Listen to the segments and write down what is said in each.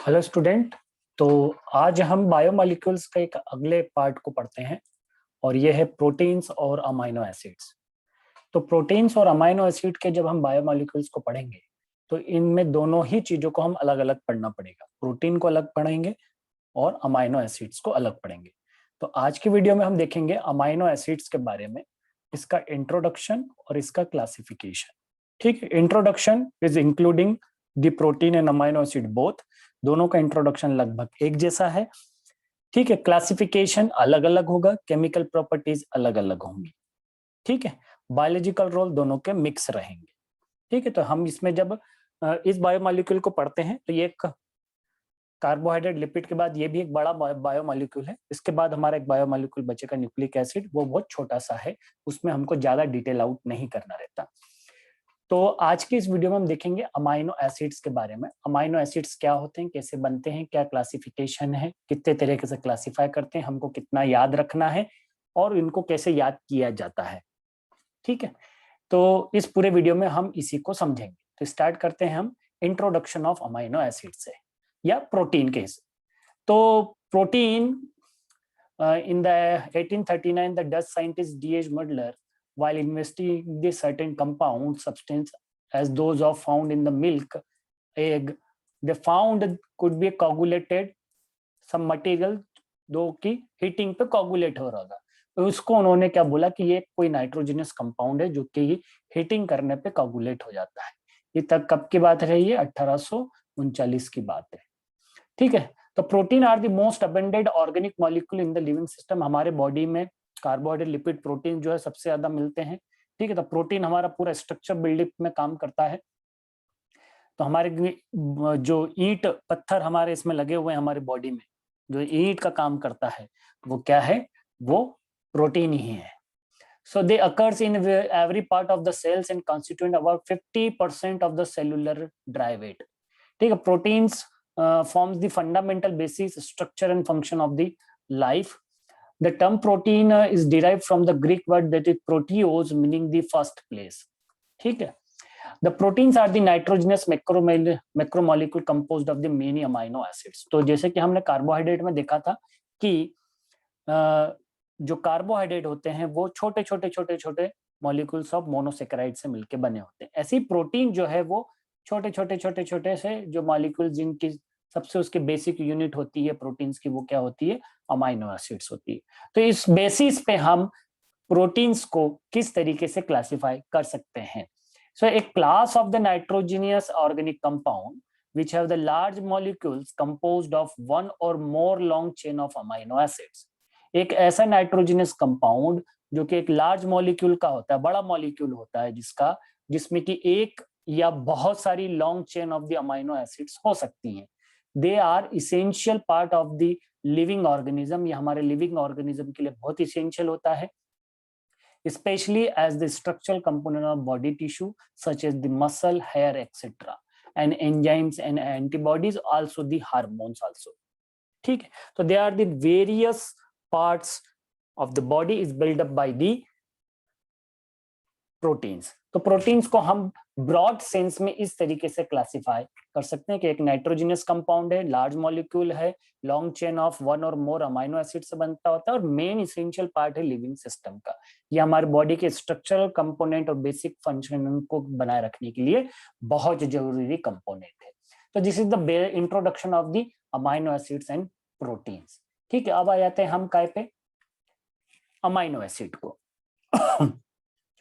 Hello student. तो आज हम बायोमोलिक्यूल्स का एक अगले पार्ट को पढ़ते हैं और ये है प्रोटीन्स और अमाइनो एसिड्स। तो प्रोटीन्स और अमाइनो एसिड के जब हम बायोमोलिक्यूल्स को पढ़ेंगे तो इनमें दोनों ही चीजों को हम अलग अलग पढ़ना पड़ेगा। प्रोटीन को अलग पढ़ेंगे और अमाइनो एसिड्स को अलग पढ़ेंगे। तो आज की वीडियो में हम देखेंगे अमाइनो एसिड्स के बारे में, इसका इंट्रोडक्शन और इसका क्लासिफिकेशन। ठीक है, introduction is including the protein and amino acid both. दोनों का इंट्रोडक्शन लगभग एक जैसा है। ठीक है, क्लासिफिकेशन अलग अलग होगा, केमिकल प्रॉपर्टीज अलग अलग होंगी। ठीक है, बायोलॉजिकल रोल दोनों के मिक्स रहेंगे। ठीक है, तो हम इसमें जब इस बायोमोलिक्यूल को पढ़ते हैं तो ये एक कार्बोहाइड्रेट लिपिड के बाद ये भी एक बड़ा बायोमोलिक्यूल है। इसके बाद हमारा एक बायोमोलिक्यूल बचेगा न्यूक्लिक एसिड, वो बहुत छोटा सा है, उसमें हमको ज्यादा डिटेल आउट नहीं करना रहता। तो आज की इस वीडियो में हम देखेंगे अमाइनो एसिड्स के बारे में। अमाइनो एसिड्स क्या होते हैं, कैसे बनते हैं, क्या क्लासिफिकेशन है, कितने तरीके से क्लासिफाई करते हैं, हमको कितना याद रखना है और इनको कैसे याद किया जाता है। ठीक है, तो इस पूरे वीडियो में हम इसी को समझेंगे। तो स्टार्ट करते हैं हम इंट्रोडक्शन ऑफ अमाइनो एसिड से या प्रोटीन के। तो protein in the 1839 the Dutch scientist D.H. Mudler, while investigating the certain compound substance as those of found in the milk, egg, they found could be coagulated some material जो कि heating पे coagulate हो रहा था। तो उसको उन्होंने क्या बोला कि ये कोई नाइट्रोजनस कंपाउंड है जो कि हीटिंग करने पे कोगुलेट हो जाता है। ये तक कब की बात है, ये 1839 की बात है। ठीक है, तो protein are the most abundant organic molecule in the living system. हमारे बॉडी में कार्बोहाइड्रेट, लिपिड, प्रोटीन जो है सबसे ज्यादा मिलते हैं। ठीक है, तो प्रोटीन हमारा पूरा स्ट्रक्चर बिल्डिंग में काम करता है। तो हमारे जो ईंट पत्थर हमारे इसमें लगे हुए हैं हमारे बॉडी में, जो ईंट का काम करता है वो क्या है, वो प्रोटीन ही है। So they occurs in every part of the cells and constitute about 50% of the cellular dry weight. ठीक है, proteins forms the fundamental basis, structure and function of the life. The term protein is derived from the Greek word that is proteos, meaning the first place. ठीक है, the proteins are the nitrogenous macromolecule composed of the many amino acids. तो जैसे कि हमने carbohydrate में देखा था कि जो कार्बोहाइड्रेट होते हैं वो छोटे छोटे छोटे छोटे मॉलिक्यूल्स ऑफ मोनोसेकेराइड से मिलके बने होते हैं। ऐसे ही प्रोटीन जो है वो छोटे छोटे छोटे छोटे से जो मॉलिक्यूल जिनकी सबसे उसकी बेसिक यूनिट होती है प्रोटीन्स की, वो क्या होती है, अमाइनो एसिड्स होती है। तो इस बेसिस पे हम प्रोटीन्स को किस तरीके से क्लासिफाई कर सकते हैं। So a class of the nitrogenous organic compound which have the large molecules composed of one or more long chain of amino acids. एक ऐसा नाइट्रोजनस कंपाउंड जो कि एक लार्ज मॉलिक्यूल का होता है, बड़ा मॉलिक्यूल होता है जिसमें कि एक या बहुत सारी long chain of the amino acids हो सकती हैं। They are essential part of the living organism. ये हमारे लिविंग ऑर्गेनिज्म के लिए बहुत इसेंशियल होता है, especially as the structural component of body tissue such as the muscle, hair, etc. and enzymes and antibodies, also the hormones also. ठीक है, तो they are the various parts of the body is built up by the proteins. तो proteins को हम broad sense में इस तरीके से क्लासिफाई कर सकते हैं कि एक नाइट्रोजनस कंपाउंड है, लार्ज मॉलिक्यूल है, लॉन्ग चेन ऑफ वन और मोर अमाइनो एसिड से बनता होता है और मेन इसेंशियल पार्ट है लिविंग सिस्टम का। ये हमारे बॉडी के स्ट्रक्चरल कंपोनेंट और बेसिक फंक्शन को बनाए रखने के लिए बहुत जरूरी कंपोनेंट है। तो this is the introduction of the amino acids and proteins. ठीक है, अब आ जाते हैं हम काय पे, अमाइनो एसिड को।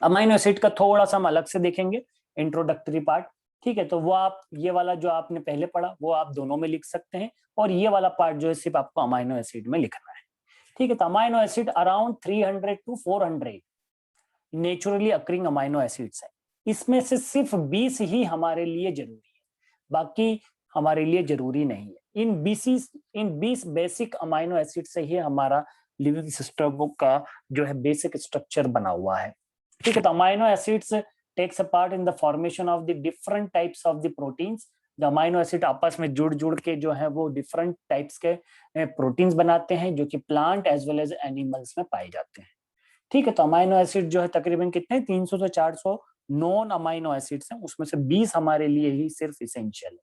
अमाइनो एसिड का थोड़ा सा हम अलग से देखेंगे, इंट्रोडक्टरी पार्ट। ठीक है, तो वो आप ये वाला जो आपने पहले पढ़ा वो आप दोनों में लिख सकते हैं और ये वाला पार्ट जो है सिर्फ आपको अमाइनो एसिड में लिखना है। ठीक है, तो amino acid around 300 to 400 naturally occurring amino acids है। इसमें से सिर्फ 20 ही हमारे लिए जरूरी है, बाकी हमारे लिए जरूरी नहीं है। इन 20 बेसिक अमाइनो एसिड से ही हमारा लिविंग सिस्टम का जो है बेसिक स्ट्रक्चर बना हुआ है। ठीक है, तो amino acids takes a part in the formation of the different types of the proteins. The amino acid आपस में जुड़ के जो है वो डिफरेंट टाइप्स के प्रोटीन्स बनाते हैं जो कि plant as well as animals में पाए जाते हैं। ठीक है, तो अमाइनो एसिड जो है तकरीबन कितने 300 से 400 नॉन अमाइनो एसिड्स हैं, उसमें से 20 हमारे लिए ही सिर्फ इसेंशियल है।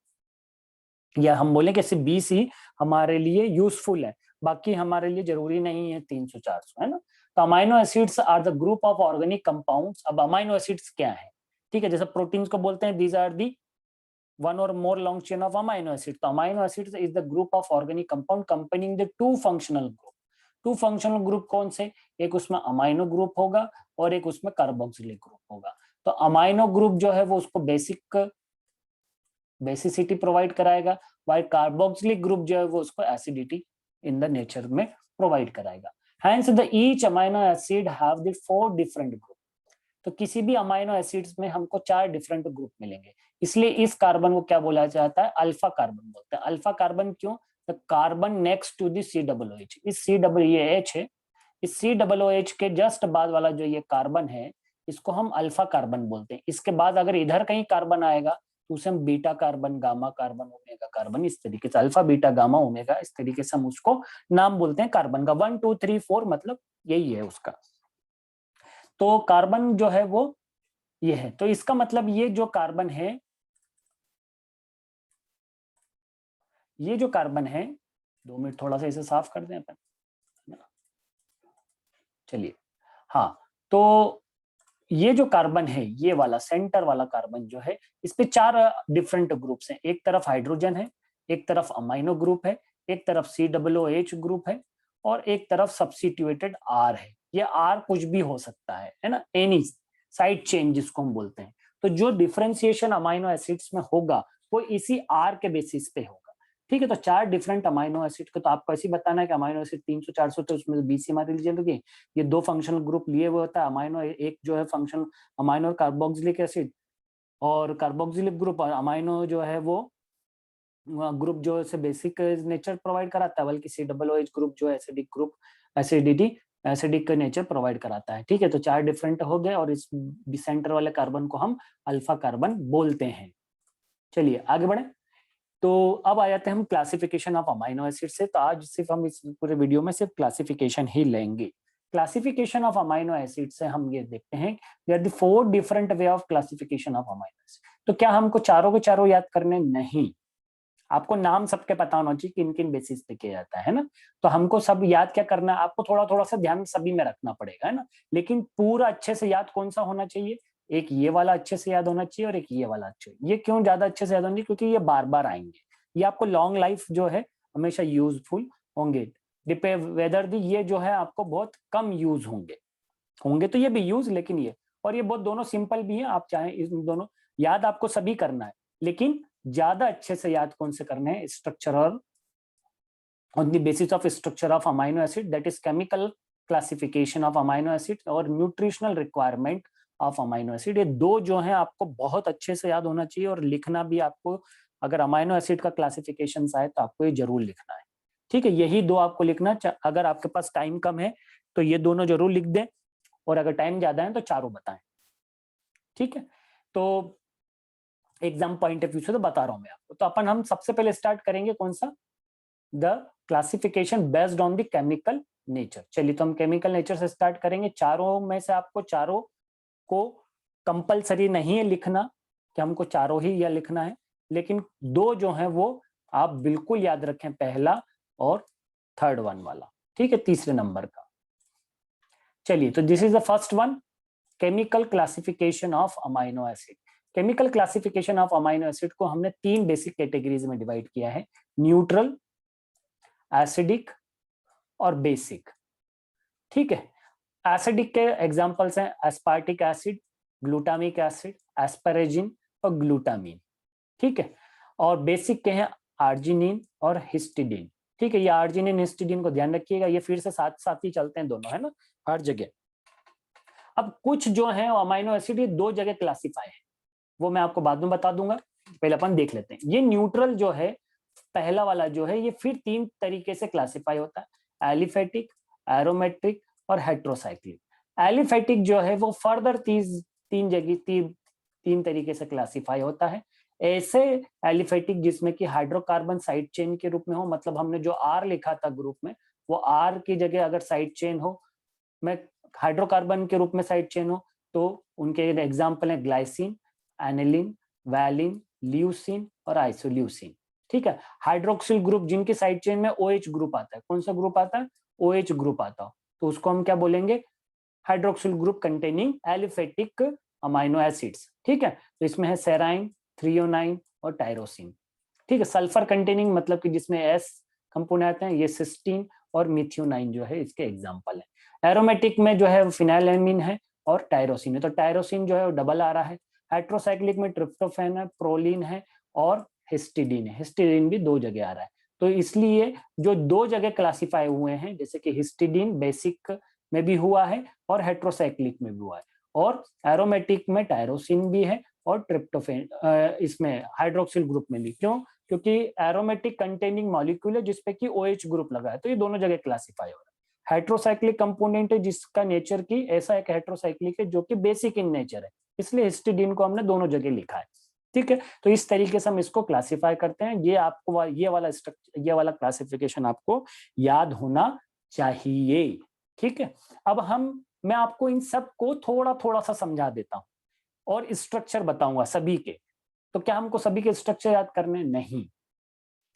या हम बोले कि सिर्फ 20 ही हमारे लिए यूजफुल है, बाकी हमारे लिए जरूरी नहीं है 300-400, है ना। तो amino acids are the group of organic compounds. अब अमाइनो एसिड्स क्या है, ठीक है, जैसे प्रोटीन्स को बोलते हैं these are the one or more long chain of amino acids. तो amino acids is the group of organic compound containing the two functional group. Two functional group कौन से, एक उसमें अमाइनो ग्रुप होगा और एक उसमें कार्बोक्सिलिक ग्रुप होगा। तो अमाइनो ग्रुप जो है वो उसको बेसिसिटी प्रोवाइड कराएगा, वाइल कार्बोक्सिलिक ग्रुप जो है वो उसको एसिडिटी इन द नेचर में प्रोवाइड कराएगा। Hence the each amino acid have the 4 different group. तो किसी भी अमाइनो एसिड्स में हमको 4 डिफरेंट ग्रुप मिलेंगे, इसलिए इस कार्बन को क्या बोला जाता है, अल्फा कार्बन बोलते हैं। अल्फा कार्बन क्यों, the carbon next to the COOH। इस COOH है, इस COOH के जस्ट बाद वाला जो ये कार्बन है इसको हम अल्फा कार्बन बोलते हैं। इसके बाद अगर इधर कहीं कार्बन आएगा तो उसे हम beta carbon, gamma carbon, omega carbon, इस तरीके से अल्फा बीटा गामा ओमेगा इस तरीके से हम उसको नाम बोलते हैं कार्बन का। 1 2 3 4 मतलब यही है उसका। तो कार्बन जो है वो ये है, तो इसका मतलब ये जो कार्बन है, ये जो कार्बन है, 2 मिनट थोड़ा सा इसे साफ कर दें अपन, चलिए। हाँ, तो ये जो कार्बन है, ये वाला सेंटर वाला कार्बन जो है, इस पे 4 डिफरेंट ग्रुप्स हैं। एक तरफ हाइड्रोजन है, एक तरफ अमाइनो ग्रुप है, एक तरफ COOH ग्रुप है और एक तरफ सब्स्टिट्यूटेड R है। ये R कुछ भी हो सकता है ना, एनी साइड चेन जिसको हम बोलते हैं। तो जो डिफरेंशिएशन अमाइनो एसिड्स में होगा वो इसी R के बेसिस पे होगा, ठीक है। तो 4 डिफरेंट अमाइनो एसिड को तो आपको ऐसे ही बताना है कि अमाइनो एसिड 300-400 तो उसमें 20 हमारे लीजिए लगे, ये 2 फंक्शनल ग्रुप लिए हुए होता है अमाइनो, एक जो है फंक्शनल अमाइनो और कार्बोक्सिलिक एसिड, और कार्बोक्सिलिक ग्रुप और अमाइनो जो है वो ग्रुप जो है बेसिक नेचर प्रोवाइड कराता है, बल्कि COOH ग्रुप जो है acidic group, acidic nature provide कराता है, ठीक है। तो 4 डिफरेंट हो गए और इस सेंटर वाले कार्बन को हम अल्फा कार्बन बोलते हैं। चलिए आगे बढ़े। तो अब आ जाते हैं हम क्लासिफिकेशन ऑफ अमाइनो एसिड से। तो आज सिर्फ हम इस पूरे वीडियो में सिर्फ क्लासिफिकेशन ही लेंगे। क्लासिफिकेशन ऑफ अमाइनो एसिड से हम ये देखते हैं there are the 4 different way of classification of amino acid. तो क्या हमको चारों के चारों याद करने, नहीं, आपको नाम सबके पता होना चाहिए किन किन बेसिस पे किया जाता है ना। तो हमको सब याद क्या करना है, आपको थोड़ा थोड़ा सा ध्यान सभी में रखना पड़ेगा, है ना। लेकिन पूरा अच्छे से याद कौन सा होना चाहिए, एक ये वाला अच्छे से याद होना चाहिए और एक ये वाला अच्छे। ये क्यों ज्यादा अच्छे से याद होंगे, क्योंकि ये बार बार आएंगे, ये आपको लॉन्ग लाइफ जो है हमेशा यूजफुल होंगे। वेदर दी ये जो है आपको बहुत कम यूज होंगे तो ये भी यूज, लेकिन ये और ये बहुत दोनों सिंपल भी है। आप चाहे इन दोनों याद आपको सभी करना है, लेकिन ज्यादा अच्छे से याद कौन से करने हैं, structural on the basis of structure of amino acid, that is chemical classification of amino acid और nutritional requirement of amino acid। ये दो जो हैं आपको बहुत अच्छे से याद होना चाहिए, और लिखना भी आपको, अगर अमाइनो एसिड का क्लासिफिकेशन आए तो आपको ये जरूर लिखना है, ठीक है। यही दो आपको लिखना, अगर आपके पास टाइम कम है तो ये दोनों जरूर लिख दें, और अगर टाइम ज्यादा है तो चारों बताएं, ठीक है। तो एग्जाम पॉइंट ऑफ व्यू से तो बता रहा हूं मैं आपको। तो अपन हम सबसे पहले स्टार्ट करेंगे कौन सा, the classification based on the chemical nature. चलिए तो हम केमिकल नेचर से स्टार्ट करेंगे। चारों में से आपको चारों को कंपलसरी नहीं है लिखना कि हमको चारों ही या लिखना है, लेकिन दो जो है वो आप बिल्कुल याद रखें, पहला और थर्ड वन वाला, ठीक है, तीसरे नंबर का। चलिए तो this is the first one, chemical classification of amino acid. Chemical classification of amino acid को हमने 3 बेसिक कैटेगरीज में डिवाइड किया है, न्यूट्रल, एसिडिक और बेसिक, ठीक है। एसिडिक के एग्जांपल्स हैं aspartic acid, glutamic acid, asparagine और ग्लूटामीन, ठीक है। और बेसिक के हैं आर्जिनिन और हिस्टिडीन, ठीक है। ये आर्जिनिन हिस्टिडीन को ध्यान रखिएगा, ये फिर से साथ साथ ही चलते हैं दोनों, है ना, हर जगह। अब कुछ जो है अमाइनो एसिड ये 2 जगह क्लासिफाई है, वो मैं आपको बाद में बता दूंगा, पहले अपन देख लेते हैं। ये न्यूट्रल जो है पहला वाला जो है, ये फिर 3 तरीके से क्लासिफाई होता है, एलिफेटिक, एरोमेट्रिक और हेट्रोसाइक्लिक। एलिफेटिक जो है वो फर्दर 3 तरीके से क्लासिफाई होता है। ऐसे एलिफेटिक जिसमें कि हाइड्रोकार्बन साइड चेन के रूप में हो, मतलब हमने जो आर लिखा था ग्रुप में, वो आर की जगह अगर साइड चेन हो, में हाइड्रोकार्बन के रूप में साइड चेन हो, तो उनके एग्जाम्पल है ग्लाइसिन, एनिलिन, वैलिन, ल्यूसिन और आइसोल्यूसिन, ठीक है। हाइड्रोक्सिल ग्रुप जिनके साइड चेन में OH ग्रुप आता है, कौन सा ग्रुप आता है? OH ग्रुप आता है, तो उसको हम क्या बोलेंगे? Hydroxyl group containing aliphatic amino acids. ठीक है, तो इसमें है सेराइन, थ्रियोनाइन और टायरोसिन। ठीक है, सल्फर कंटेनिंग मतलब कि जिसमें S कंपोनेंट आते हैं, ये सिस्टीन और मिथ्योनाइन जो है इसके एग्जांपल है। एरोमेटिक में जो है फिनाइलएमीन है और टायरोसिन है, तो टायरोसिन जो है वो डबल आ रहा है। हेट्रोसाइक्लिक में ट्रिप्टोफैन है, प्रोलीन है और हिस्टिडीन है। हिस्टिडीन भी 2 जगह आ रहा है, तो इसलिए जो 2 जगह क्लासिफाई हुए हैं, जैसे कि हिस्टिडीन बेसिक में भी हुआ है और हेट्रोसाइक्लिक में भी हुआ है, और एरोमेटिक में टायरोसिन भी है और ट्रिप्टोफैन इसमें हाइड्रोक्सिल ग्रुप में भी। क्यों? क्योंकि एरोमेटिक कंटेनिंग मॉलिक्यूल है जिसपे कि OH ग्रुप लगा है, तो ये दोनों जगह क्लासिफाई हो रहा है। हाइड्रोसाइक्लिक कंपोनेंट है जिसका नेचर की ऐसा एक हाइड्रोसाइक्लिक है जो कि बेसिक इन नेचर है, इसलिए हिस्टिडीन को हमने दोनों जगह लिखा है। ठीक है, तो इस तरीके से हम इसको क्लासिफाई करते हैं। ये आपको ये वाला क्लासिफिकेशन आपको याद होना चाहिए। ठीक है, अब मैं आपको इन सब को थोड़ा थोड़ा सा समझा देता हूं और स्ट्रक्चर बताऊंगा सभी के। तो क्या हमको सभी के स्ट्रक्चर याद करने? नहीं,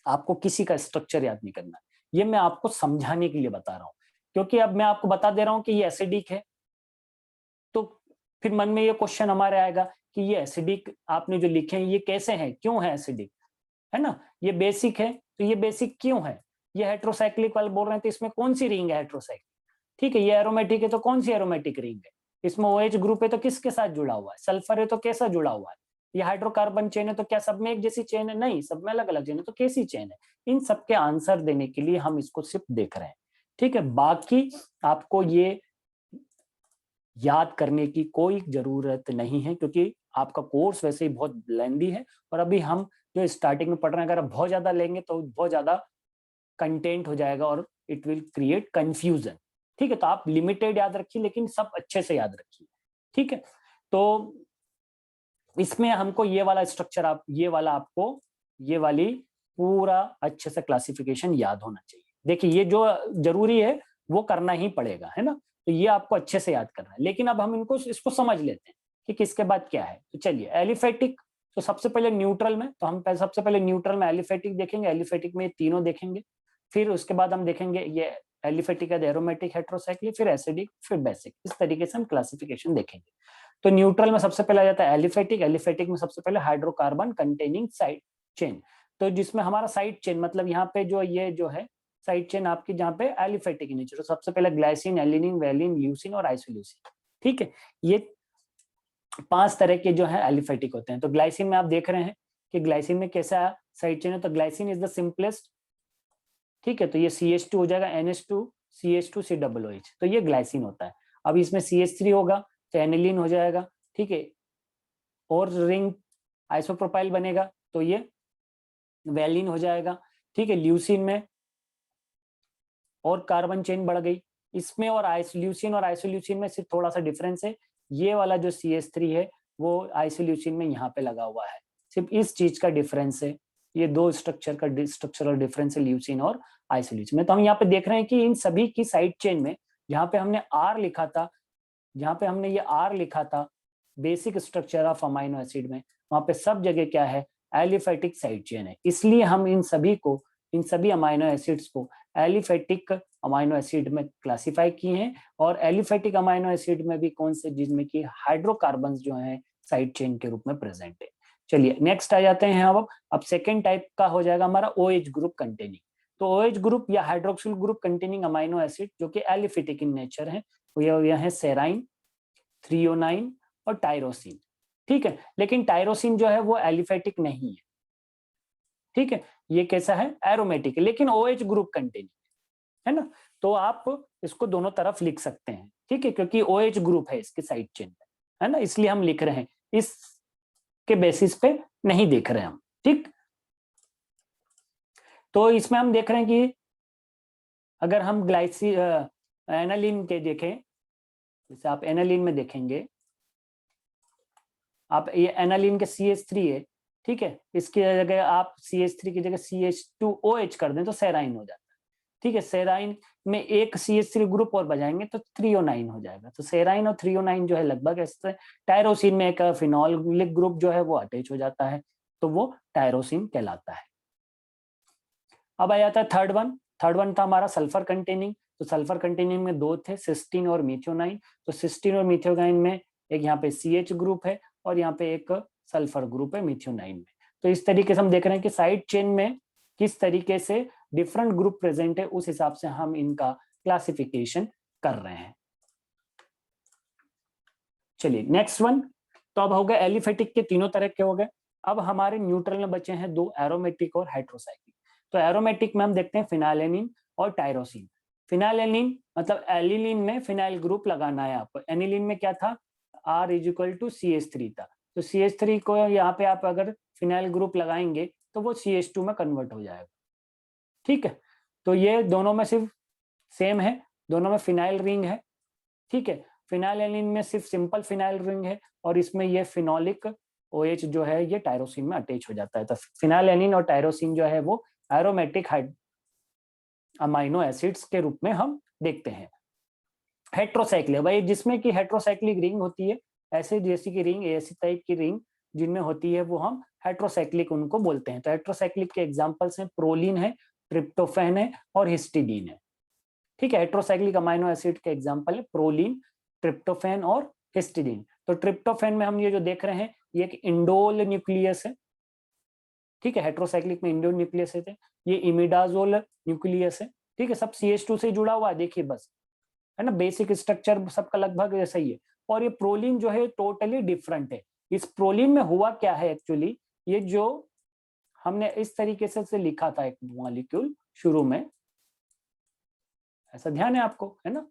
आपको किसी का स्ट्रक्चर याद नहीं करना। ये मैं आपको समझाने के लिए बता रहा हूं, क्योंकि अब मैं आपको बता दे रहा हूं कि ये एसिडिक है, तो फिर मन में ये क्वेश्चन हमारे आएगा कि ये एसिडिक आपने जो लिखे हैं ये कैसे हैं, क्यों है एसिडिक, है ना? ये बेसिक है, तो ये बेसिक क्यों है? ये हेट्रोसाइक्लिक वाले बोल रहे हैं, तो इसमें कौन सी रिंग है हेट्रोसाइक्लिक? ठीक है, ये एरोमेटिक है, तो कौन सी एरोमेटिक रिंग है? इसमें OH ग्रुप है तो किसके साथ जुड़ा हुआ है? सल्फर है तो कैसा जुड़ा हुआ है? ये हाइड्रोकार्बन चेन है तो क्या सब में एक जैसी चेन है? नहीं, सब में अलग अलग चेन है, तो कैसी चेन है? इन सब के आंसर देने के लिए हम इसको सिर्फ देख रहे हैं। ठीक है, बाकी आपको ये याद करने की कोई जरूरत नहीं है, क्योंकि आपका कोर्स वैसे ही बहुत लेंदी है, और अभी हम जो स्टार्टिंग में पढ़ रहे हैं, अगर आप बहुत ज्यादा लेंगे तो बहुत ज्यादा कंटेंट हो जाएगा और इट विल क्रिएट कंफ्यूजन। ठीक है, तो आप लिमिटेड याद रखिए लेकिन सब अच्छे से याद रखिए। ठीक है, तो इसमें हमको ये वाला स्ट्रक्चर ये वाली पूरा अच्छे से क्लासिफिकेशन याद होना चाहिए। देखिए, ये जो जरूरी है वो करना ही पड़ेगा, है ना? तो ये आपको अच्छे से याद करना है, लेकिन अब हम इसको समझ लेते हैं कि किसके बाद क्या है। तो चलिए, एलिफेटिक, तो सबसे पहले न्यूट्रल में, तो हम सबसे पहले न्यूट्रल में एलिफेटिक देखेंगे। एलिफेटिक में तीनों देखेंगे, फिर उसके बाद हम देखेंगे ये एलिफेटिक है, एरोमेटिक, हेट्रोसाइक्लिक, फिर एसिडिक, फिर बेसिक। इस तरीके से हम क्लासिफिकेशन देखेंगे। तो न्यूट्रल में सबसे पहले आ जाता है एलिफेटिक। एलिफेटिक में सबसे पहले हाइड्रोकार्बन कंटेनिंग साइड चेन, तो जिसमें हमारा साइड चेन मतलब यहाँ पे ये जो है साइड चेन आपकी, जहाँ पे एलिफेटिक नेचर, तो सबसे पहले ग्लाइसिन, एलिनिन, वेलिन, ल्यूसिन और आइसोल्यूसिन। ठीक है, ये 5 तरह के जो है एलिफेटिक होते हैं। तो ग्लाइसिन में आप देख रहे हैं कि ग्लाइसिन में कैसा साइड चेन है, तो ग्लाइसिन इज द सिंपलेस्ट। ठीक है, तो ये CH2 हो जाएगा, NH2 CH2 COOH, तो ये ग्लाइसिन होता है। अब इसमें CH3 होगा तो एनिलीन हो जाएगा। ठीक है, और रिंग आइसोप्रोपाइल बनेगा तो ये वेलिन हो जाएगा। ठीक है, ल्यूसिन में और कार्बन चेन बढ़ गई इसमें, और ल्यूसिन और आइसोल्यूसिन में सिर्फ थोड़ा सा डिफरेंस है। ये वाला जो CH3 है वो आइसोल्यूसिन में यहाँ पे लगा हुआ है, सिर्फ इस चीज का डिफरेंस है। ये 2 स्ट्रक्चरल डिफरेंस है ल्यूसिन और आइसोल्यूसिन में। तो हम यहाँ पे देख रहे हैं कि इन सभी की साइड चेन में, यहाँ पे हमने R लिखा था, जहाँ पे हमने ये R लिखा था basic structure of amino acid में, वहां पे सब जगह क्या है? एलिफेटिक साइड चेन है। इसलिए हम इन सभी अमाइनो एसिड्स को एलिफेटिक अमाइनो एसिड में क्लासिफाई किए हैं। और एलिफेटिक अमाइनो एसिड में भी कौन से? जिसमें कि हाइड्रोकार्बन जो है साइड चेन के रूप में प्रेजेंट है। चलिए नेक्स्ट आ जाते हैं। अब सेकेंड टाइप का हो जाएगा हमारा OH ग्रुप कंटेनिंग। तो OH ग्रुप या hydroxyl group containing amino acid जो कि एलिफेटिक इन नेचर है, यह है सेराइन, थ्रियोनाइन और टायरोसिन। ठीक है, लेकिन टायरोसिन जो है वो एलिफेटिक नहीं है। ठीक है, ये कैसा है? एरोमेटिक है, लेकिन OH ग्रुप कंटेनिंग है ना? तो आप इसको दोनों तरफ लिख सकते हैं। ठीक है, क्योंकि OH ग्रुप है इसके साइड चेन में, है ना, इसलिए हम लिख रहे हैं, इसके बेसिस पे नहीं देख रहे हैं हम। ठीक, तो इसमें हम देख रहे हैं कि अगर हम एनालिन के देखें, जैसे आप एनालिन में देखेंगे, आप ये एनालिन के CH3 है। ठीक है, इसकी जगह आप CH3 की जगह CH2OH कर दें तो सेराइन हो जाता है। ठीक है, सेराइन में एक CH3 ग्रुप और बजाएंगे तो थ्रियोनाइन हो जाएगा। तो सेराइन और थ्रियोनाइन जो है लगभग ऐसे। टायरोसिन में एक फिनोलिक ग्रुप जो है वो अटैच हो जाता है, तो वो टायरोसिन कहलाता है। अब आ जाता है थर्ड वन था हमारा सल्फर कंटेनिंग। तो सल्फर कंटेनिंग में दो थे, सिस्टीन और मिथ्योनाइन। तो सिस्टीन और मिथ्योनाइन में एक यहाँ पे CH ग्रुप है और यहाँ पे एक सल्फर ग्रुप है मिथ्योनाइन में। तो इस तरीके से हम देख रहे हैं कि साइड चेन में किस तरीके से डिफरेंट ग्रुप प्रेजेंट है, उस हिसाब से हम इनका क्लासिफिकेशन कर रहे हैं। चलिए नेक्स्ट वन। तो अब हो गए एलिफेटिक के तीनों तरह के हो गए। अब हमारे न्यूट्रल में बचे हैं दो, एरोमेटिक और हाइड्रोसाइक्लिक। तो एरोमेटिक में हम देखते हैं फिनाइलेनिन और टायरोसिन। फिनाइलेनिन मतलब एलिलीन में फिनाइल ग्रुप लगाना है आपको। एनिलीन में क्या था, R = CH3 था। तो CH3 को यहाँ पे आप अगर फिनाइल ग्रुप लगाएंगे तो वो CH2 में कन्वर्ट हो जाएगा। ठीक है, तो ये दोनों में सिर्फ सेम है, दोनों में फिनाइल रिंग है। ठीक है, फिनाइलेनिन में सिर्फ सिंपल फिनाइल रिंग है और इसमें ये फिनोलिक OH जो है ये टायरोसिन में अटैच हो जाता है। तो फिनाइलेनिन और टायरोसिन जो है वो एरोमेटिक अमाइनो एसिड्स के रूप में हम देखते हैं। हेट्रोसाइक्लिक भाई जिसमें कि हेट्रोसाइक्लिक रिंग होती है, ऐसे जैसी की रिंग, ऐसी टाइप की रिंग जिनमें होती है वो हम हेट्रोसाइक्लिक उनको बोलते हैं। तो हेट्रोसाइक्लिक के एग्जांपल्स हैं प्रोलिन है, ट्रिप्टोफैन है और हिस्टिडीन है। ठीक है, हेट्रोसाइक्लिक अमाइनो एसिड के एग्जांपल है प्रोलिन, ट्रिप्टोफैन और हिस्टिडीन। तो ट्रिप्टोफैन में हम ये जो देख रहे हैं ये एक इंडोल न्यूक्लियस है। ठीक है, हेट्रोसाइक्लिक में इंडोल न्यूक्लियस है, ये इमिडाजोल न्यूक्लियस है। ठीक है, सब CH2 से जुड़ा हुआ है, देखिए बस, है ना, बेसिक स्ट्रक्चर सबका लगभग ऐसा ही है। और ये प्रोलिन जो है टोटली डिफरेंट है। इस प्रोलिन में हुआ क्या है एक्चुअली, ये जो हमने इस तरीके से लिखा था एक मॉलिक्यूल शुरू में, ऐसा ध्यान है आपको, है ना।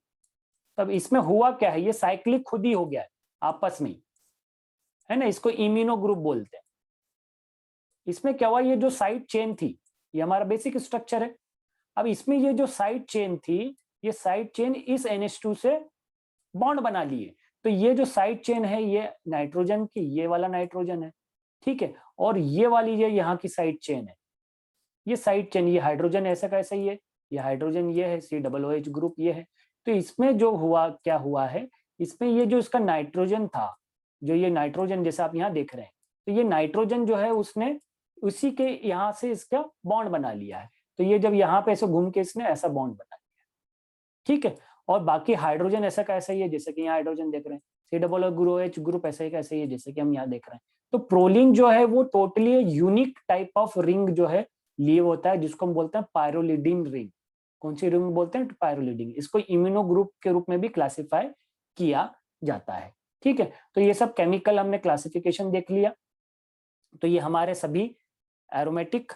तब इसमें हुआ क्या है, ये साइक्लिक खुद ही हो गया है आपस में, है ना, इसको इम्यूनो ग्रुप बोलते हैं। इसमें क्या हुआ, ये जो साइड चेन थी ये हमारा बेसिक स्ट्रक्चर है। अब इसमें ये जो साइड चेन थी, ये साइड चेन इस NH2 से बॉन्ड बना लिए। तो ये जो साइड चेन है ये नाइट्रोजन की, ये वाला नाइट्रोजन है। ठीक है, और ये वाली ये यहाँ की साइड चेन है, ये साइड चेन, ये हाइड्रोजन ऐसा कैसा ही है, ये हाइड्रोजन ये है, COOH ग्रुप ये है। तो इसमें जो हुआ क्या हुआ है, इसमें ये जो इसका नाइट्रोजन था, जो ये नाइट्रोजन जैसा आप यहाँ देख रहे हैं, तो ये नाइट्रोजन जो है उसने उसी के यहाँ से इसका बॉन्ड बना लिया है। तो ये जब यहाँ पे ऐसे घूम के इसने ऐसा बॉन्ड बना लिया। ठीक है, और बाकी हाइड्रोजन ऐसा कैसा ही है, जैसे कि यहाँ हाइड्रोजन देख रहे हैं, COOH ग्रुप ऐसा ही कैसे ही है जैसे कि हम यहाँ देख रहे हैं। तो प्रोलिन जो है वो totally unique type of ring जो है लिए होता है, जिसको हम बोलते हैं पायरोलिडिन रिंग। कौन सी रिंग बोलते हैं, पायरोलिडिन। इसको इम्यूनो ग्रुप के रूप में भी क्लासिफाई किया जाता है। ठीक है, तो ये सब केमिकल हमने क्लासिफिकेशन देख लिया। तो ये हमारे सभी एरोमेटिक,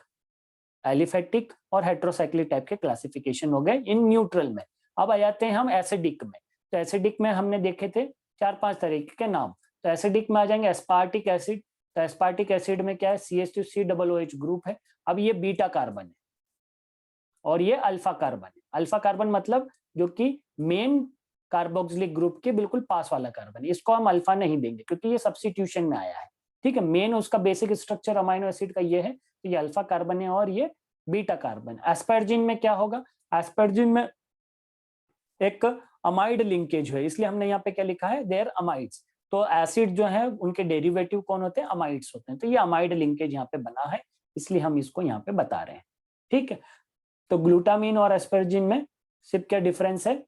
एलिफेटिक और हेट्रोसाइक्लिक टाइप के क्लासिफिकेशन हो गए इन न्यूट्रल में। अब आ जाते हैं हम एसिडिक में। तो एसिडिक में हमने देखे थे 4-5 तरीके के नाम। तो एसिडिक में आ जाएंगे एस्पार्टिक एसिड। तो एस्पार्टिक एसिड में क्या है, CH2COOH ग्रुप है। अब ये बीटा कार्बन है और ये अल्फा कार्बन है। अल्फा कार्बन मतलब जो कि मेन कार्बोक्सिलिक ग्रुप के बिल्कुल पास वाला कार्बन, इसको हम अल्फा नहीं देंगे क्योंकि ये सब्स्टिट्यूशन में आया है। ठीक है, मेन उसका बेसिक स्ट्रक्चर अमाइनो एसिड का ये है, तो ये अल्फा कार्बन है और ये बीटा कार्बन। एस्पर्जिन में क्या होगा, एस्पर्जिन में एक अमाइड लिंकेज है, इसलिए हमने यहाँ पे क्या लिखा है, देयर अमाइड्स। तो एसिड जो है उनके डेरिवेटिव कौन होते हैं, अमाइड्स होते हैं। तो ये अमाइड लिंकेज यहाँ पे बना है, इसलिए हम इसको यहाँ पे बता रहे हैं। ठीक है, तो ग्लूटामिन और एस्पर्जिन में सिर्फ क्या डिफरेंस है,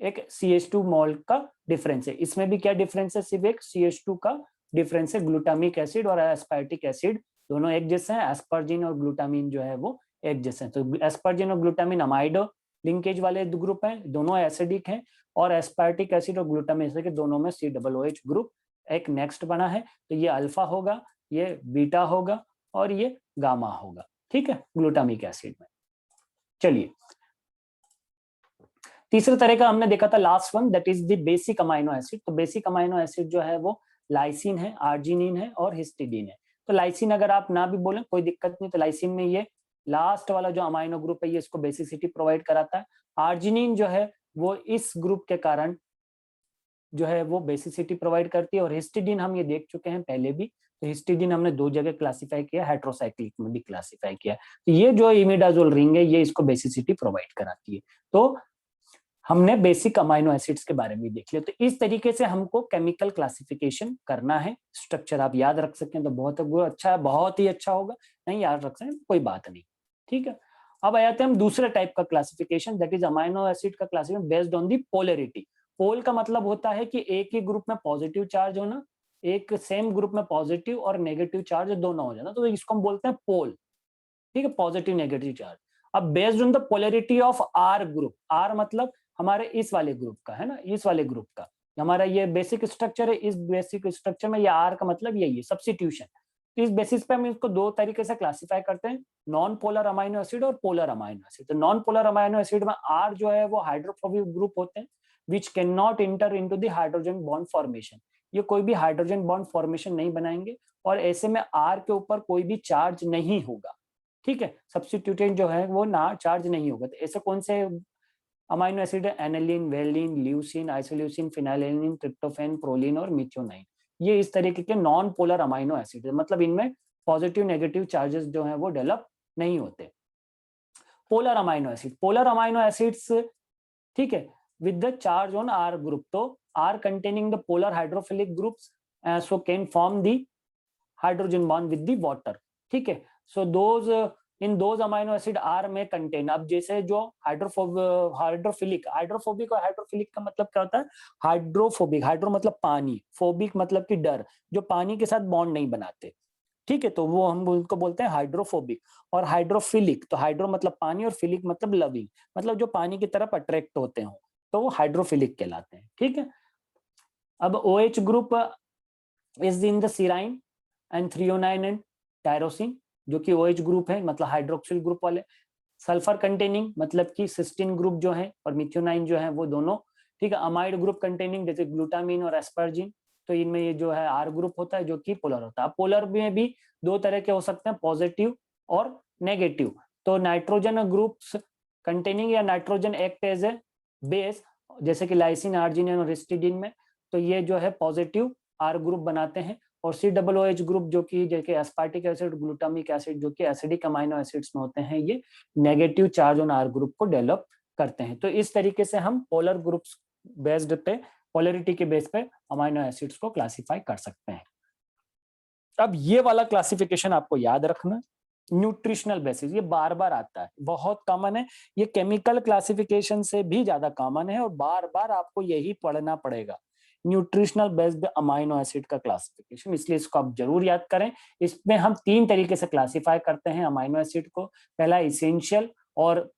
एक CH2 मॉल का डिफरेंस है। इसमें भी क्या डिफरेंस है, सिर्फ एक CH2 का डिफरेंस है। ग्लूटामिक एसिड और एस्पार्टिक एसिड दोनों एक जैसे हैं, एस्पर्जिन और ग्लूटामिन जो है वो एक जैसे हैं। तो एस्पर्जिन और ग्लूटामिन अमाइड लिंकेज वाले ग्रुप हैं, दोनों एसिडिक हैं। और एस्पार्टिक एसिड और ग्लूटामिन एसिड के दोनों में COOH ग्रुप एक नेक्स्ट बना है। तो ये अल्फा होगा, ये बीटा होगा और ये गामा होगा। ठीक है, ग्लूटामिक एसिड में। चलिए तीसरे तरह का हमने देखा था last one, that is the basic amino acid. तो बेसिक अमाइनो एसिड जो है वो लाइसिन है, आर्जिनिन है और हिस्टिडीन है। तो लाइसिन अगर आप ना भी बोलें कोई दिक्कत नहीं, तो लाइसिन में ये लास्ट वाला जो अमाइनो ग्रुप है ये इसको बेसिसिटी प्रोवाइड कराता है। आर्जिनिन जो है वो इस ग्रुप के कारण जो है वो बेसिसिटी प्रोवाइड करती है। और हिस्टिडीन हम ये देख चुके हैं पहले भी, तो हिस्टिडीन हमने 2 जगह क्लासिफाई किया, हेट्रोसाइक्लिक में भी क्लासिफाई किया। तो ये जो इमिडाजोल रिंग है ये इसको बेसिसिटी प्रोवाइड कराती है। तो हमने बेसिक अमाइनो एसिड्स के बारे में देख लिया। तो इस तरीके से हमको केमिकल क्लासिफिकेशन करना है। स्ट्रक्चर आप याद रख सकें तो बहुत अच्छा है, बहुत ही अच्छा होगा। नहीं याद रख सकें कोई बात नहीं। ठीक है, अब आ जाते हैं हम दूसरे टाइप का classification, that is amino acid का classification based on the polarity. Pole का मतलब होता है कि एक ही ग्रुप में पॉजिटिव चार्ज होना, एक सेम ग्रुप में पॉजिटिव और नेगेटिव चार्ज दोनों हो जाना, तो इसको हम बोलते हैं पोल। ठीक है, पॉजिटिव नेगेटिव चार्ज। अब based on the polarity of R group, R मतलब हमारे इस वाले ग्रुप का है ना, इस वाले ग्रुप का, हमारा ये बेसिक स्ट्रक्चर है, इस बेसिक स्ट्रक्चर में ये आर का मतलब यही है, सब्स्टिट्यूशन। तो इस बेसिस पे हम इसको दो तरीके से क्लासिफाई करते हैं, नॉन पोलर अमाइनो एसिड और पोलर अमाइनो एसिड। तो नॉन पोलर अमाइनो एसिड में आर जो है वो हाइड्रोफोबिक ग्रुप होते हैं विच can not inter into the hydrogen bond formation, ये कोई भी हाइड्रोजन बॉन्ड फॉर्मेशन नहीं बनाएंगे, और ऐसे में आर के ऊपर कोई भी चार्ज नहीं होगा। ठीक है, सब्स्टिट्यूटेंट जो है वो ना चार्ज नहीं होगा। तो ऐसे कौन से अमाइनो एसिड है? Aniline, valine, leucine, isoleucine, फिनाइलिन, tryptophan, proline और मिथ्योनाइन। ये इस तरीके के नॉन पोलर अमाइनो एसिड है, मतलब इनमें पॉजिटिव नेगेटिव चार्जेस जो हैं वो डेवलप नहीं होते। Polar amino acid, polar amino acids, ठीक है, with the charge on R group, तो are containing the polar hydrophilic groups so can form the hydrogen bond with the water. ठीक है, so those in those amino acid are में contain, अब जैसे जो hydrophilic, hydrophobic और hydrophilic का मतलब क्या होता है? हाइड्रोफोबिक, हाइड्रो मतलब पानी, फोबिक मतलब कि डर, जो पानी के साथ बॉन्ड नहीं बनाते। ठीक है, तो वो हम उनको बोलते हैं हाइड्रोफोबिक। और हाइड्रोफिलिक, तो हाइड्रो मतलब पानी और फिलिक मतलब लविंग, मतलब जो पानी की तरफ अट्रैक्ट होते हो, तो वो हाइड्रोफिलिक कहलाते हैं। ठीक है, अब OH group is in the serine and threonine and tyrosine, जो कि OH ग्रुप है, मतलब हाइड्रोक्सिल ग्रुप वाले। सल्फर कंटेनिंग मतलब कि सिस्टीन ग्रुप जो है और मिथ्योनाइन जो है वो दोनों। ठीक है, अमाइड ग्रुप कंटेनिंग जैसे ग्लूटामिन और एस्पर्जिन, तो इनमें ये जो है आर ग्रुप होता है जो कि पोलर होता है। पोलर में भी दो तरह के हो सकते हैं, पॉजिटिव और नेगेटिव। तो नाइट्रोजन ग्रुप्स कंटेनिंग या nitrogen act as a base, जैसे कि लाइसिन, आर्जिनिन और हिस्टिडीन में, तो ये जो है पॉजिटिव आर ग्रुप बनाते हैं। और COOH ग्रुप जो कि जैसे एस्पार्टिक एसिड, ग्लूटामिक एसिड जो कि एसिडिक अमाइनो एसिड्स में होते हैं, ये negative charge on R group को डेवलप करते हैं। तो इस तरीके से हम पोलर ग्रुप्स बेस्ड पे, पोलरिटी के बेस पे अमाइनो एसिड्स को क्लासिफाई कर सकते हैं। अब ये वाला क्लासिफिकेशन आपको याद रखना, न्यूट्रिशनल बेसिस, ये बार बार आता है, बहुत कॉमन है, ये केमिकल क्लासिफिकेशन से भी ज्यादा कॉमन है और बार बार आपको यही पढ़ना पड़ेगा, न्यूट्रिशनल बेस्ड अमाइनो एसिड का क्लासिफिकेशन, इसलिए इसको आप जरूर याद करें। इसमें हम तीन तरीके से क्लासिफाई करते हैं अमाइनो एसिड को, पहला इसेंशियल और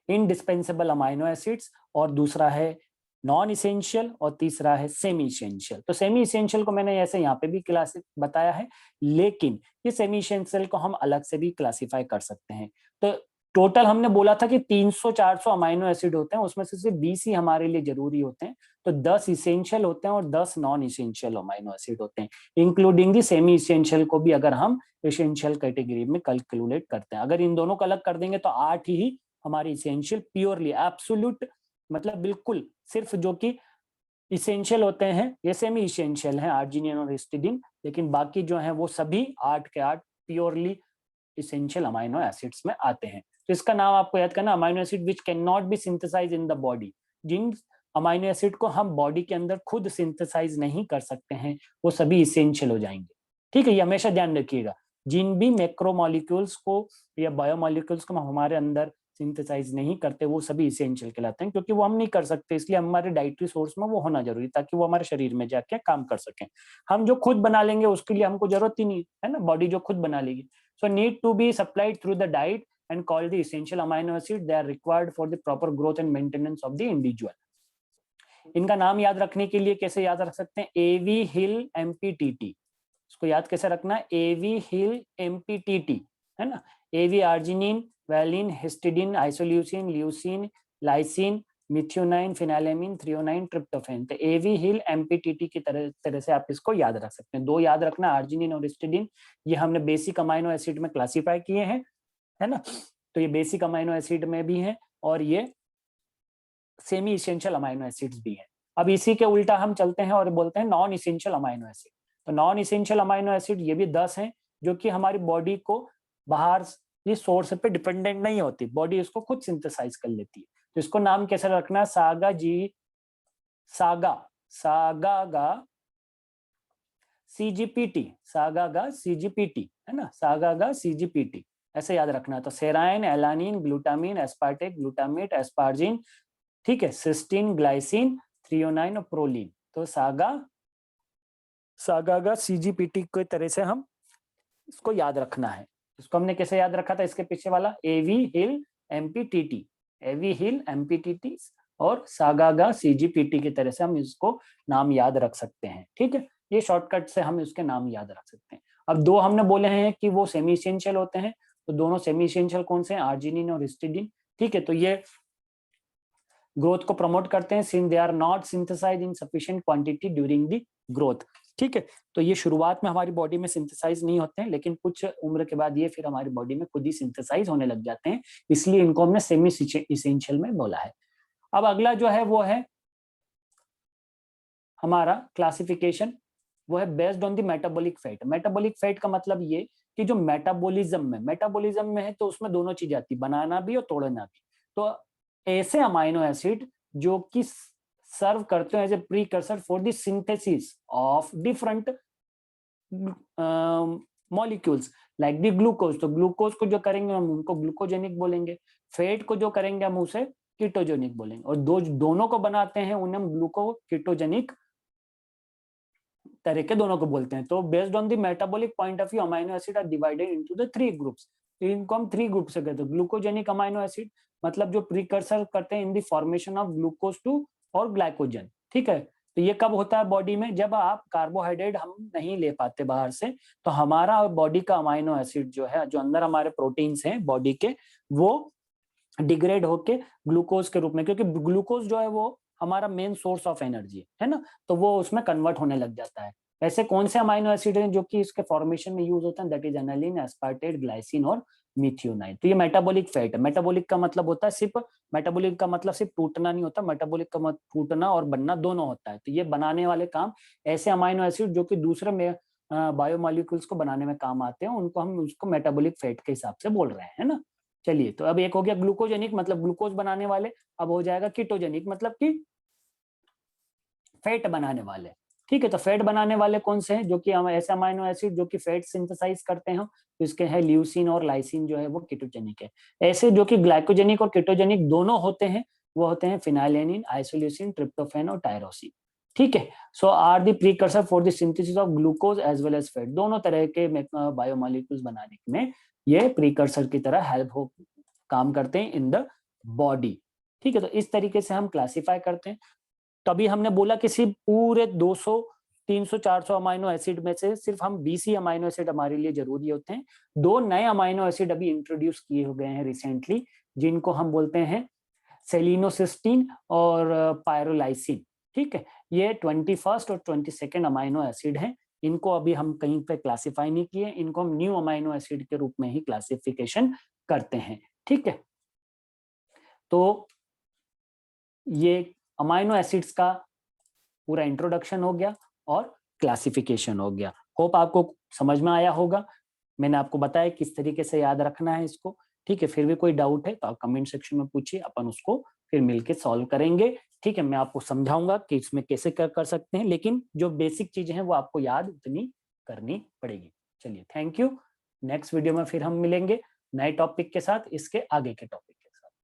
इनडिस्पेंसेबल अमाइनो एसिड्स, और दूसरा है नॉन इसेंशियल, और तीसरा है सेमी इसेंशियल। तो सेमी इसेंशियल को मैंने ऐसे यहाँ पे भी क्लास बताया है, लेकिन ये सेमी इसेंशियल को हम अलग से भी क्लासिफाई कर सकते हैं। तो टोटल हमने बोला था कि 300-400 अमाइनो एसिड होते हैं, उसमें से सिर्फ 20 ही हमारे लिए जरूरी होते हैं। तो 10 इसेंशियल होते हैं और 10 नॉन इसेंशियल अमाइनो एसिड होते हैं, इंक्लूडिंग दी सेमी इसेंशियल को भी अगर हम इसेंशियल कैटेगरी में कैलकुलेट करते हैं। अगर इन दोनों को अलग कर देंगे तो 8 ही हमारी इसेंशियल, प्योरली एब्सोल्यूट, मतलब बिल्कुल सिर्फ जो कि इसेंशियल होते हैं ये सेमी इसेंशियल हैं, आर्जिनिन और हिस्टिडीन, लेकिन बाकी जो हैं वो सभी 8 के 8 प्योरली इसेंशियल अमाइनो एसिड्स में आते हैं। तो इसका नाम आपको याद करना, amino acid which can not be synthesize in the body, जिन अमाइनो एसिड को हम बॉडी के अंदर खुद सिंथेसाइज नहीं कर सकते हैं वो सभी इसेंशियल हो जाएंगे। ठीक है, ये हमेशा ध्यान रखिएगा, जिन भी मैक्रोमोलिक्यूल्स को या बायोमोलिक्यूल्स को हम हमारे अंदर सिंथेसाइज नहीं करते वो सभी इसेंशियल कहलाते हैं, क्योंकि वो हम नहीं कर सकते, इसलिए हमारे डाइटरी सोर्स में वो होना जरूरी, ताकि वो हमारे शरीर में जाके काम कर सकें। हम जो खुद बना लेंगे उसके लिए हमको जरूरत ही नहीं है ना, बॉडी जो खुद बना लेगी। So need to be supplied through the diet and called the essential amino acid, they are required for the proper growth and maintenance of the individual। इनका नाम याद रखने के लिए कैसे याद रख सकते हैं? AV हिल MPTT, इसको याद कैसे रखना है? AV हिल MPTT, है ना। AV arginine, valine, histidine, isoleucine, leucine, lysine, methionine, phenylalanine, threonine, tryptophan. तो AV हिल MPTT की तरह से आप इसको याद रख सकते हैं। दो याद रखना, आर्जिनिन और हिस्टिडीन, ये हमने बेसिक अमाइनो एसिड में क्लासिफाई किए हैं, है ना। तो ये बेसिक अमाइनो एसिड में भी है और ये सेमी इसेंशियल अमाइनो एसिड्स भी हैं। अब इसी के उल्टा हम चलते हैं और बोलते हैं नॉन इसेंशियल अमाइनो एसिड। तो नॉन इसेंशियल अमाइनो एसिड ये भी 10 हैं, जो कि हमारी बॉडी को बाहर ये सोर्स पे डिपेंडेंट नहीं होती, बॉडी इसको खुद सिंथेसाइज कर लेती है। तो इसको नाम कैसे रखना? सागा CGPT, सागा CGPT, है ना, सागा CGPT। ऐसे याद रखना है। तो serine, alanine, glutamine, aspartate, glutamate, asparagine, ठीक है, सिस्टीन, ग्लाइसिन, थ्रियोनाइन और प्रोलीन। तो सागा सीजीपीटी की तरह से हम इसको याद रखना है। इसको हमने कैसे याद रखा था, इसके पीछे वाला एवी हिल एमपीटीटी, एवी हिल एमपीटीटी और सागागा सीजीपीटी की तरह से हम इसको नाम याद रख सकते हैं। ठीक है, ये शॉर्टकट से हम इसके नाम याद रख सकते हैं। अब दो हमने बोले हैं कि वो सेमी इसेंशियल होते हैं, तो दोनों सेमी इसेंशियल कौन से हैं, आर्जिनिन और हिस्टिडीन। ठीक है, तो ये ग्रोथ को प्रमोट करते हैं since they are not synthesize in sufficient quantity during the growth. ठीक है, तो ये शुरुआत में हमारी बॉडी में सिंथेसाइज नहीं होते हैं, लेकिन कुछ उम्र के बाद ये फिर हमारी बॉडी में खुद ही सिंथेसाइज होने लग जाते हैं, इसलिए इनको हमने सेमी इसेंशियल में बोला है। अब अगला जो है वो है हमारा क्लासिफिकेशन, वो है based on the metabolic fate. Metabolic fate का मतलब ये कि जो मेटाबॉलिज्म में है तो उसमें दोनों चीजें आती है, बनाना भी और तोड़ना भी। तो ऐसे अमाइनो एसिड जो कि सर्व करते हैं as a precursor for the synthesis of different molecules like the glucose. तो ग्लूकोज को जो करेंगे हम उनको ग्लूकोजेनिक बोलेंगे, फेट को जो करेंगे हम उसे कीटोजेनिक बोलेंगे, और दोनों को बनाते हैं उन्हें हम ग्लूको कीटोजेनिक तरह के दोनों को बोलते हैं। तो based on the metabolic point of view amino acid are divided into the 3 groups. इनको हम 3 ग्रुप से कहते हैं। ग्लूकोजेनिक अमाइनो एसिड मतलब जो प्रीकर्सर करते हैं इन द फॉर्मेशन ऑफ ग्लूकोज 2 और ग्लाइकोजन। ठीक है, तो ये कब होता है बॉडी में, जब आप कार्बोहाइड्रेट हम नहीं ले पाते बाहर से, तो हमारा बॉडी का अमाइनो एसिड जो है, जो अंदर हमारे प्रोटीन्स हैं बॉडी के, वो डिग्रेड होके ग्लूकोज के रूप में, क्योंकि ग्लूकोज जो है वो हमारा मेन सोर्स ऑफ एनर्जी है ना, तो वो उसमें कन्वर्ट होने लग जाता है। ऐसे कौन से अमाइनो एसिड हैं जो कि इसके फॉर्मेशन में यूज होते हैं, that is aniline, aspartate, glycine और मिथियोनाइन। तो ये मेटाबॉलिक फैट है। मेटाबॉलिक का मतलब होता है सिर्फ टूटना नहीं होता, मेटाबॉलिक का मतलब टूटना और बनना दोनों होता है। तो ये बनाने वाले काम ऐसे अमाइनो एसिड जो कि दूसरे में बायोमोलिक्यूल्स को बनाने में काम आते हैं, उनको हम उसको मेटाबॉलिक फैट के हिसाब से बोल रहे हैं, है ना। चलिए, तो अब एक हो गया ग्लूकोजेनिक मतलब ग्लूकोज बनाने वाले, अब हो जाएगा कीटोजेनिक मतलब कि फैट बनाने वाले। ठीक है, तो फैट बनाने वाले कौन से हैं, जो कि हम ऐसे अमाइनो एसिड जो कि फैट सिंथेसाइज करते हैं, तो इसके हैं ल्यूसीन और लाइसिन जो है वो कीटोजेनिक है। ऐसे जो कि ग्लाइकोजेनिक और कीटोजेनिक दोनों होते हैं, वो होते हैं फिनाइलैनिन, आइसोल्यूसिन, ट्रिप्टोफैन और टायरोसिन। ठीक है, so are the precursor for the synthesis of glucose as well as fat. दोनों तरह के बायोमोलिक्यूल्स बनाने में ये प्रीकर्सर की तरह हेल्प हो काम करते हैं इन द बॉडी। ठीक है, तो इस तरीके से हम क्लासिफाई करते हैं। तभी हमने बोला कि सिर्फ पूरे 200, 300, 400 अमाइनो एसिड में से सिर्फ हम 20 ही अमाइनो एसिड हमारे लिए जरूरी होते हैं। 2 नए अमाइनो एसिड अभी इंट्रोड्यूस किए हो गए हैं रिसेंटली, जिनको हम बोलते हैं सेलिनोसिस्टीन और पायरोलाइसिन। ठीक है, ये 21st और 22nd अमाइनो एसिड हैं। इनको अभी हम कहीं पे क्लासिफाई नहीं किए, इनको हम न्यू अमाइनो एसिड के रूप में ही क्लासिफिकेशन करते हैं। ठीक है, तो ये अमाइनो एसिड्स का पूरा इंट्रोडक्शन हो गया और क्लासिफिकेशन हो गया। होप आपको समझ में आया होगा। मैंने आपको बताया किस तरीके से याद रखना है इसको। ठीक है, फिर भी कोई डाउट है तो आप कमेंट सेक्शन में पूछिए, अपन उसको फिर मिलके सॉल्व करेंगे। ठीक है, मैं आपको समझाऊंगा कि इसमें कैसे कर सकते हैं, लेकिन जो बेसिक चीजें हैं वो आपको याद उतनी करनी पड़ेगी। चलिए, थैंक यू। नेक्स्ट वीडियो में फिर हम मिलेंगे नए टॉपिक के साथ, इसके आगे के टॉपिक।